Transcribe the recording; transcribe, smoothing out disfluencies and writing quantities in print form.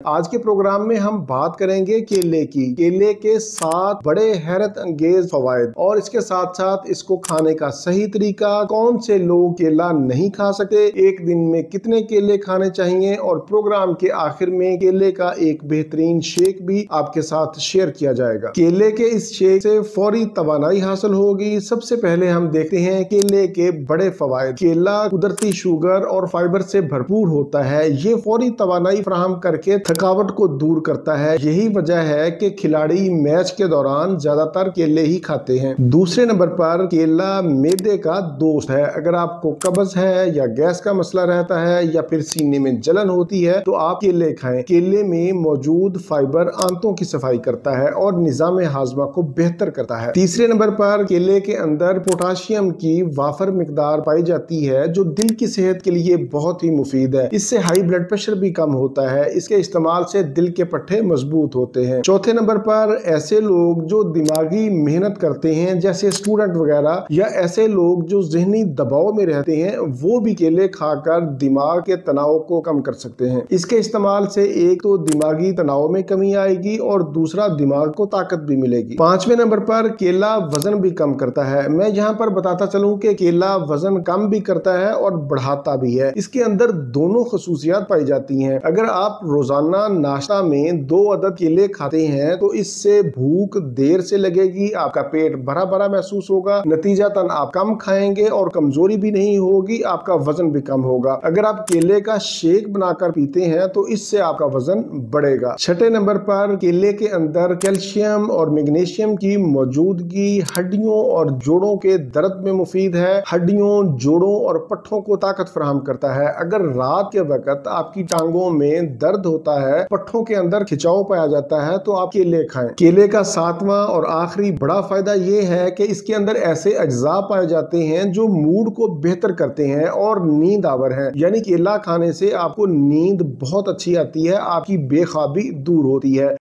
आज के प्रोग्राम में हम बात करेंगे केले की। केले के 7 बड़े हैरत अंगेज फवायद और इसके साथ साथ इसको खाने का सही तरीका, कौन से लोग केला नहीं खा सकते, एक दिन में कितने केले खाने चाहिए और प्रोग्राम के आखिर में केले का एक बेहतरीन शेक भी आपके साथ शेयर किया जाएगा। केले के इस शेक से फौरी तवानाई हासिल होगी। सबसे पहले हम देखते हैं केले के बड़े फवायद। केला कुदरती शुगर और फाइबर से भरपूर होता है। ये फौरी तवानाई फराहम करके थकावट को दूर करता है। यही वजह है कि खिलाड़ी मैच के दौरान ज्यादातर केले ही खाते हैं। दूसरे नंबर पर केला मैदे का दोस्त है। अगर आपको कब्ज है या गैस का मसला रहता है या फिर सीने में जलन होती है तो आप केले खाएं। केले में मौजूद फाइबर आंतों की सफाई करता है और निजाम हाजमा को बेहतर करता है। तीसरे नंबर पर केले के अंदर पोटाशियम की वाफर मिकदार पाई जाती है जो दिल की सेहत के लिए बहुत ही मुफीद है। इससे हाई ब्लड प्रेशर भी कम होता है। इसके इस्तेमाल से दिल के पट्टे मजबूत होते हैं। चौथे नंबर पर ऐसे लोग जो दिमागी मेहनत करते हैं जैसे स्टूडेंट वगैरह या ऐसे लोग जो जहनी दबाव में रहते हैं वो भी केले खाकर दिमाग के तनाव को कम कर सकते हैं। इसके इस्तेमाल से एक तो दिमागी तनाव में कमी आएगी और दूसरा दिमाग को ताकत भी मिलेगी। पांचवें नंबर पर केला वजन भी कम करता है। मैं यहाँ पर बताता चलूं कि केला वजन कम भी करता है और बढ़ाता भी है। इसके अंदर दोनों खसूसियात पाई जाती हैं। अगर आप रोजाना नाश्ता में 2 अदद केले खाते हैं तो इससे भूख देर से लगेगी, आपका पेट भरा भरा महसूस होगा, नतीजतन आप कम खाएंगे और कमजोरी भी नहीं होगी, आपका वजन भी कम होगा। अगर आप केले का शेक बनाकर पीते हैं तो इससे आपका वजन बढ़ेगा। छठे नंबर पर केले के अंदर कैल्शियम और मैग्नीशियम की मौजूदगी हड्डियों और जोड़ों के दर्द में मुफीद है। हड्डियों, जोड़ों और पट्टों को ताकत फराहम करता है। अगर रात के वक्त आपकी टांगों में दर्द होता है, पट्टों के अंदर खिंचाव पाया जाता है तो आप केले खाएं। केले का 7वां और आखिरी बड़ा फायदा यह है कि इसके अंदर ऐसे अज्जा पाए जाते हैं जो मूड को बेहतर करते हैं और नींद आवर है। यानी केला खाने से आपको नींद बहुत अच्छी आती है, आपकी बेख्वाबी दूर होती है।